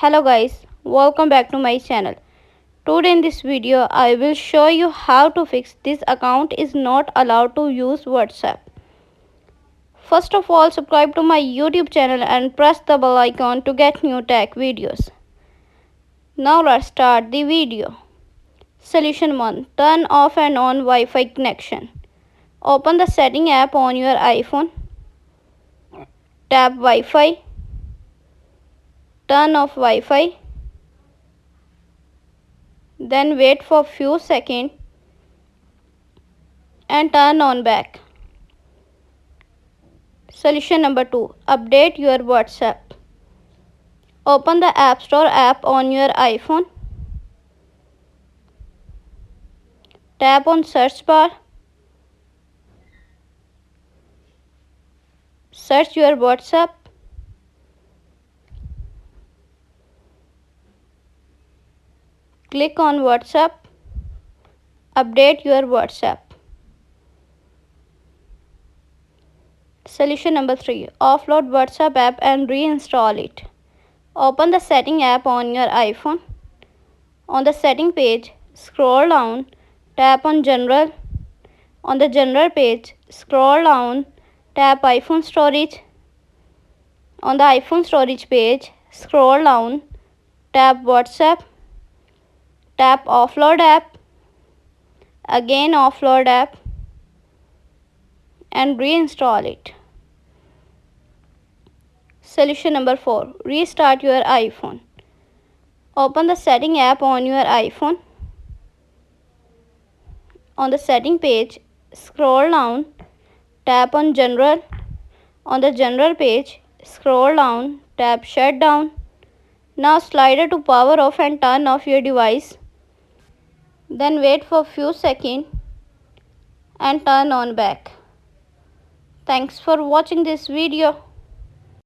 Hello guys, welcome back to my channel. Today in this video I will show you how to fix this account is not allowed to use WhatsApp. First of all, subscribe to my YouTube channel and press the bell icon to get new tech videos. Now let's start the video. Solution 1. Turn off and on Wi-Fi connection. Open the setting app on your iPhone. Tap Wi-Fi. Turn off Wi-Fi. Then wait for few seconds and turn on back. Solution number 2. Update your WhatsApp. Open the App Store app on your iPhone. Tap on search bar. Search your WhatsApp. Click on WhatsApp. Update your WhatsApp. Solution number 3. Offload WhatsApp app and reinstall it. Open the setting app on your iPhone. On the setting page, scroll down, tap on General. On the General page, scroll down, tap iPhone Storage. On the iPhone Storage page, scroll down, tap WhatsApp. Tap Offload app, again Offload app and reinstall it. Solution number 4. Restart your iPhone. Open the setting app on your iPhone. On the setting page, scroll down, tap on General. On the General page, scroll down, tap Shutdown. Now slide to power off and turn off your device. Then wait for few seconds and turn on back. Thanks for watching this video.